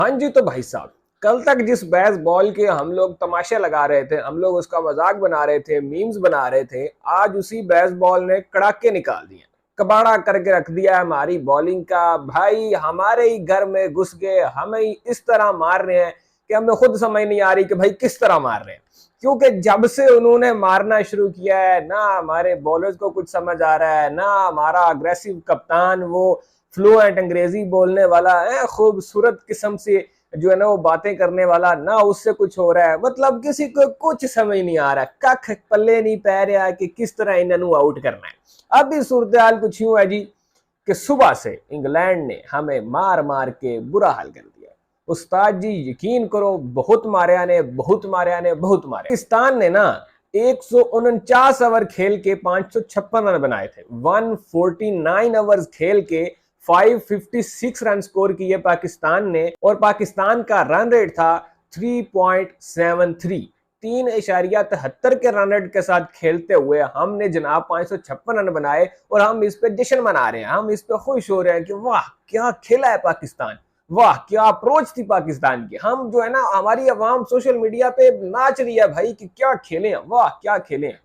हाँ जी, तो भाई साहब, कल तक जिस बेस बॉल के हम लोग तमाशे लगा रहे थे, हम लोग उसका मजाक बना रहे थे, मीम्स बना रहे थे, आज उसी बेस बॉल ने कड़ाके निकाल दिए, कबाड़ा करके रख दिया है हमारी बॉलिंग का। भाई हमारे ही घर में घुस गए, हमें ही इस तरह मार रहे हैं कि हमें खुद समझ नहीं आ रही कि भाई किस तरह मार रहे हैं। क्योंकि जब से उन्होंने मारना शुरू किया है ना हमारे बॉलर्स को कुछ समझ आ रहा है, ना हमारा अग्रेसिव कप्तान वो फ्लुएंट अंग्रेजी बोलने वाला है, खूबसूरत किस्म से जो है ना वो बातें करने वाला, ना उससे कुछ हो रहा है। मतलब किसी को कुछ समझ नहीं आ रहा, कख पल्ले नहीं पै रहा कि किस तरह इन्होंने आउट करना है। अभी सूरत हाल कुछ यूं है जी कि सुबह से इंग्लैंड ने हमें मार मार के बुरा हाल कर दिया। उस्ताद जी यकीन करो, बहुत मारिया ने, बहुत मारिया ने, बहुत मारे। पाकिस्तान ने ना 149 ओवर खेल के 556 रन बनाए थे। 149 ओवर्स खेल के 556 रन स्कोर किए पाकिस्तान ने, और पाकिस्तान का रन रेट था 3.73। 3.73 के रन रेट के साथ खेलते हुए हमने जनाब 556 रन बनाए, और हम इस पे जश्न मना रहे हैं, हम इस पे खुश हो रहे हैं कि वाह क्या खेला है पाकिस्तान, वाह क्या अप्रोच थी पाकिस्तान की। हम जो है ना, हमारी अवाम सोशल मीडिया पे नाच रही है भाई कि क्या खेले हैं, वाह क्या खेले हैं।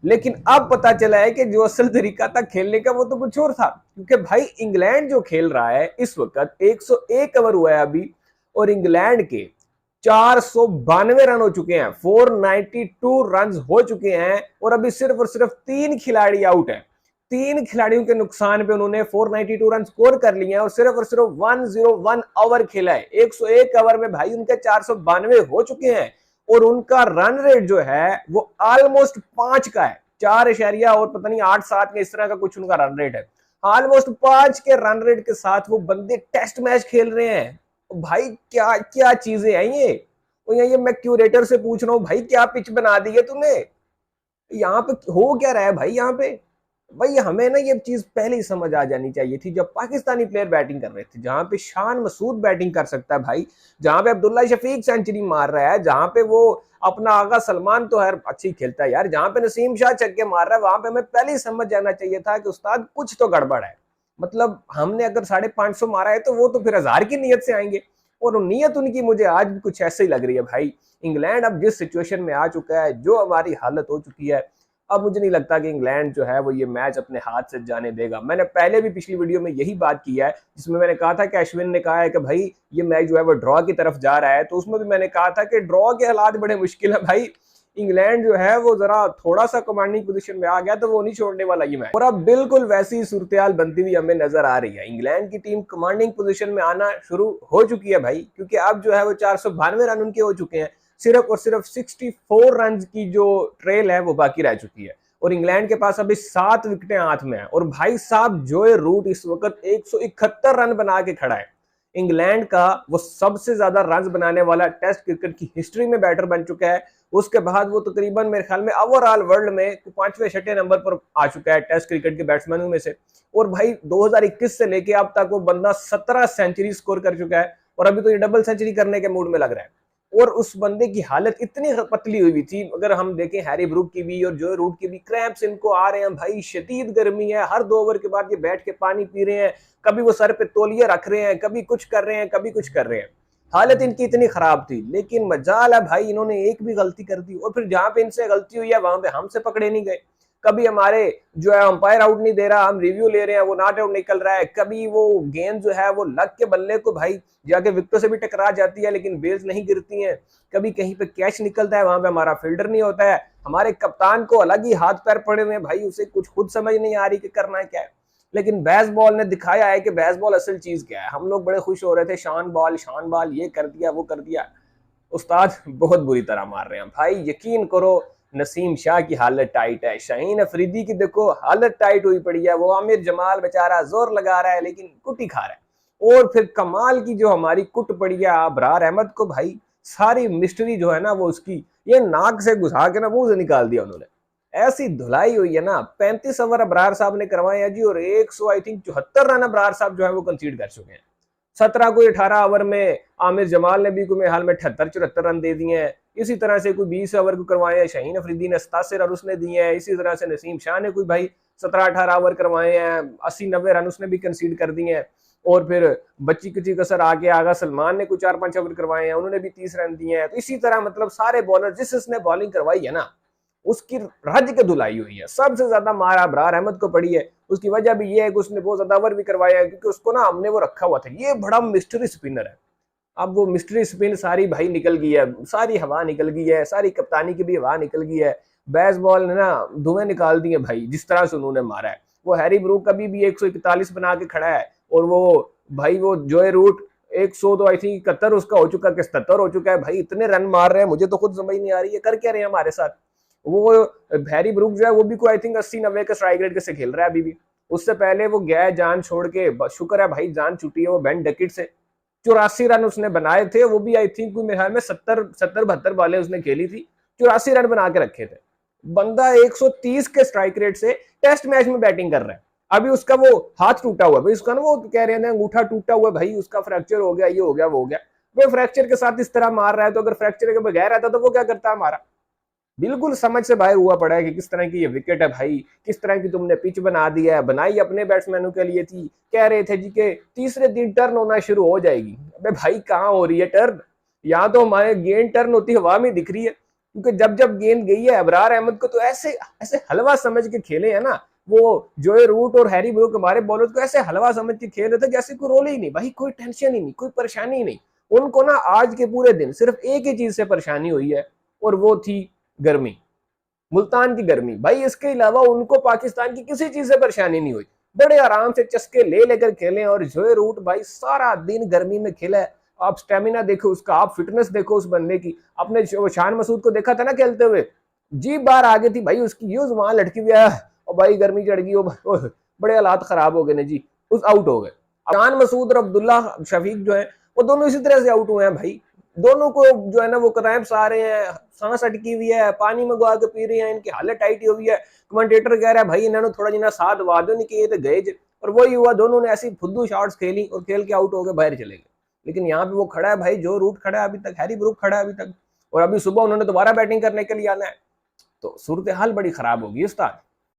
लेकिन अब पता चला है कि जो असल तरीका था खेलने का वो तो कुछ और था। क्योंकि भाई इंग्लैंड जो खेल रहा है इस वक्त, 101 ओवर हुआ है अभी, और इंग्लैंड के 492 रन हो चुके हैं, 492 रन हो चुके हैं, और अभी सिर्फ और सिर्फ 3 खिलाड़ी आउट हैं। 3 खिलाड़ियों के नुकसान पे उन्होंने 492 रन स्कोर कर लिए हैं, और सिर्फ 101 ओवर खेला है। 101 ओवर में भाई उनके 492 हो चुके हैं, और उनका रन रेट जो है वो ऑलमोस्ट 5 का है, 4 और पता नहीं 8-7 का, इस तरह का कुछ उनका रन रेट है। ऑलमोस्ट 5 के रन रेट के साथ वो बंदे टेस्ट मैच खेल रहे हैं। भाई क्या क्या चीजें हैं ये। और ये मैं क्यूरेटर से पूछ रहा हूँ, भाई क्या पिच बना दी है तूने, यहाँ पे हो क्या रहा है भाई यहाँ पे। भाई हमें ना ये चीज पहले ही समझ आ जानी चाहिए थी जब पाकिस्तानी प्लेयर बैटिंग कर रहे थे, जहां पे शान मसूद बैटिंग कर सकता है भाई, जहां पे अब्दुल्ला शफीक सेंचुरी मार रहा है, जहां पे वो अपना आगा सलमान तो हर अच्छी खेलता है यार, जहां पे नसीम शाह छक्के मार रहा है, वहां पे हमें पहले ही समझ जाना चाहिए था कि उस्ताद कुछ तो गड़बड़ है। मतलब हमने अगर 550 मारा है तो वो तो फिर 1000 की नीयत से आएंगे, और नीयत उनकी मुझे आज भी कुछ ऐसे ही लग रही है भाई। इंग्लैंड अब जिस सिचुएशन में आ चुका है, जो हमारी हालत हो चुकी है, अब मुझे नहीं लगता कि इंग्लैंड जो है वो ये मैच अपने हाथ से जाने देगा। मैंने पहले भी पिछली वीडियो में यही बात की है, जिसमें मैंने कहा था कि अश्विन ने कहा है कि भाई ये मैच जो है वो ड्रॉ की तरफ जा रहा है, तो उसमें भी मैंने कहा था कि ड्रॉ के हालात बड़े मुश्किल है भाई। इंग्लैंड जो है वो जरा थोड़ा सा कमांडिंग पोजीशन में आ गया तो वो नहीं छोड़ने वाला ये मैच, और अब बिल्कुल वैसी सूरत बनती हुई हमें नजर आ रही है। इंग्लैंड की टीम कमांडिंग पोजीशन में आना शुरू हो चुकी है भाई, क्योंकि अब जो है वो 492 रन उनके हो चुके हैं, सिर्फ और सिर्फ 64 रन की जो ट्रेल है वो बाकी रह चुकी है, और इंग्लैंड के पास अभी 7 विकेटें हाथ में है। और भाई साहब जोए रूट इस वक्त 171 रन बना के खड़ा है। इंग्लैंड का वो सबसे ज्यादा रन बनाने वाला टेस्ट क्रिकेट की हिस्ट्री में बैटर बन चुका है। उसके बाद वो तकरीबन मेरे ख्याल में ओवरऑल वर्ल्ड में 5वें 6ठे नंबर पर आ चुका है टेस्ट क्रिकेट के बैट्समैनों में से। और भाई 2021 से लेके अब तक वो बंदा 17 सेंचुरी स्कोर कर चुका है, और अभी तो ये डबल सेंचुरी करने के मूड में लग रहा है। और उस बंदे की हालत इतनी पतली हुई थी, अगर हम देखें हैरी ब्रूक की भी और जो रूट की भी, क्रैम्प्स इनको आ रहे हैं भाई, शदीद गर्मी है, हर 2 ओवर के बाद ये बैठ के पानी पी रहे हैं, कभी वो सर पे तौलिया रख रहे हैं, कभी कुछ कर रहे हैं, कभी कुछ कर रहे हैं। हालत इनकी इतनी खराब थी, लेकिन मजाल है भाई इन्होंने एक भी गलती कर दी, और फिर जहां पे इनसे गलती हुई है वहां पे हमसे पकड़े नहीं गए। कभी हमारे जो है अंपायर आउट नहीं दे रहा, हम रिव्यू ले रहे हैं, वो नॉट आउट निकल रहा है। कभी वो गेंद जो है वो लग के बल्ले को भाई जाके विकेटों से भी टकरा जाती है, लेकिन बेल्स नहीं गिरती हैं। कभी कहीं पे कैच निकलता है, वहां पे हमारा फील्डर नहीं होता है। हमारे कप्तान को अलग ही हाथ पैर पड़े हुए हैं भाई, उसे कुछ खुद समझ नहीं आ रही कि करना है क्या है। लेकिन बेसबॉल ने दिखाया है कि बेसबॉल असल चीज क्या है। हम लोग बड़े खुश हो रहे थे, शान बॉल ये कर दिया वो कर दिया। उस्ताद बहुत बुरी तरह मार रहे हैं भाई, यकीन करो। नसीम शाह की हालत टाइट है, शाहीन अफरीदी की देखो हालत टाइट हुई पड़ी है, वो आमिर जमाल बेचारा जोर लगा रहा है लेकिन कुटी खा रहा है। और फिर कमाल की जो हमारी कुट पड़ी है अबरार अहमद को, भाई सारी मिस्ट्री जो है ना वो उसकी ये नाक से घुसा के ना मुंह से निकाल दिया उन्होंने। ऐसी धुलाई हुई है ना। 35 ओवर अबरार साहब ने करवाए हैं जी, और 100 आई थिंक 74 रन अबरार साहब जो है वो कंसीड कर चुके हैं। 17 को 18 ओवर में आमिर जमाल ने भी कोई हाल में 78-74 रन दे दिए हैं। इसी तरह से कोई 20 ओवर को करवाए हैं, शाहीन अफरीदी ने 87 रन उसने दिए हैं। इसी तरह से नसीम शाह ने कोई भाई 17-18 ओवर करवाए हैं, 80-90 रन उसने भी कंसीड कर दिए हैं। और फिर बच्ची किसी कसर आगे आगा सलमान ने कुछ 4-5 ओवर करवाए हैं, उन्होंने भी 30 रन दिए हैं। तो इसी तरह मतलब सारे बॉलर जिसने बॉलिंग करवाई है ना, उसकी रज के धुलाई हुई है। सबसे ज्यादा मार अबरार अहमद को पड़ी है। उसकी वजह भी ये है कि उसने बहुत ज्यादा ओवर भी करवाया है, क्योंकि उसको ना हमने वो रखा हुआ था, ये बड़ा मिस्ट्री स्पिनर है। अब वो मिस्ट्री स्पिन सारी भाई निकल गई है, सारी हवा निकल गई है, सारी कप्तानी की भी हवा निकल गई है। बेसबॉल ने ना धुएं निकाल दिए भाई, जिस तरह से उन्होंने मारा है। वो हैरी ब्रूक कभी भी 141 बना के खड़ा है, और वो भाई वो जोए रूट 100 तो आई थिंक 71 उसका हो चुका है, 77 हो चुका है। भाई इतने रन मार रहे हैं, मुझे तो खुद समझ नहीं आ रही है कर क्या रहे हैं हमारे साथ। वो हैरी ब्रूक जो है वो भी कोई आई थिंक 80-90 के स्ट्राइक रेट से खेल रहा है अभी भी। उससे पहले वो गया जान छोड़ के, शुक्र है भाई जान छुट्टी है वो बेन डकिट से। 84 रन उसने बनाए थे, वो भी आई थिंक मेरे ख्याल में 70-72 बालें उसने खेली थी, 84 रन बना के रखे थे। बंदा 130 के स्ट्राइक रेट से टेस्ट मैच में बैटिंग कर रहा है। अभी उसका वो हाथ टूटा हुआ भाई, उसका ना वो कह रहे हैं अंगूठा टूटा हुआ भाई, उसका फ्रैक्चर हो गया, ये हो गया वो हो गया। वो फ्रैक्चर के साथ इस तरह मार रहा है, तो अगर फ्रैक्चर के बगैर रहता तो वो क्या करता हमारा। बिल्कुल समझ से बाहर हुआ पड़ा है कि किस तरह की ये विकेट है भाई, किस तरह की तुमने पिच बना दी है। बनाई अपने बैट्समैनों के लिए थी, कह रहे थे जी के तीसरे दिन टर्न होना शुरू हो जाएगी। अबे भाई कहाँ हो रही है टर्न, यहाँ तो हमारे गेंद टर्न होती हवा में दिख रही है। क्योंकि जब जब गेंद गई है अबरार अहमद को तो ऐसे ऐसे हलवा समझ के खेले है ना, वो जोए रूट और हैरी ब्रूक हमारे बॉलर को ऐसे हलवा समझ के खेल रहे थे जैसे कोई रोल ही नहीं भाई, कोई टेंशन ही नहीं, कोई परेशानी ही नहीं। उनको ना आज के पूरे दिन सिर्फ एक ही चीज से परेशानी हुई है, और वो थी गर्मी, मुल्तान की गर्मी। भाई इसके अलावा उनको पाकिस्तान की किसी चीज से परेशानी नहीं हुई। बड़े आराम से चस्के ले लेकर खेले, और जोए रूट भाई सारा दिन गर्मी में खेला है। आप स्टेमिना देखो उसका, आप फिटनेस देखो उस बंदे की। आपने शान मसूद को देखा था ना खेलते हुए, जी बार आ गई थी भाई उसकी, यूज वहां लटकी हुई है, और भाई गर्मी चढ़ गई, बड़े हालात खराब हो गए ना जी, उस आउट हो गए। शान मसूद और अब्दुल्ला शफीक जो है वो दोनों इसी तरह से आउट हुए हैं भाई। दोनों को जो है ना वो क्रैम्प्स आ रहे हैं, सांस अटकी हुई है, पानी मंगवा के पी रही है, इनकी हालत टाइट हुई है। कमेंटेटर कह रहा है भाई इन्होंने थोड़ा जिना साथ दवा दो, नहीं किए तो गए। और वही हुआ, दोनों ने ऐसी फुद्दू शॉट्स खेली और खेल के आउट हो गए, बाहर चले गए। लेकिन यहाँ पे वो खड़ा है भाई, जो रूट खड़ा है अभी तक, हैरी ब्रूक खड़ा है अभी तक, और अभी सुबह उन्होंने दोबारा बैटिंग करने के लिए आना है। तो सूरत हाल बड़ी खराब होगी उस्ताद।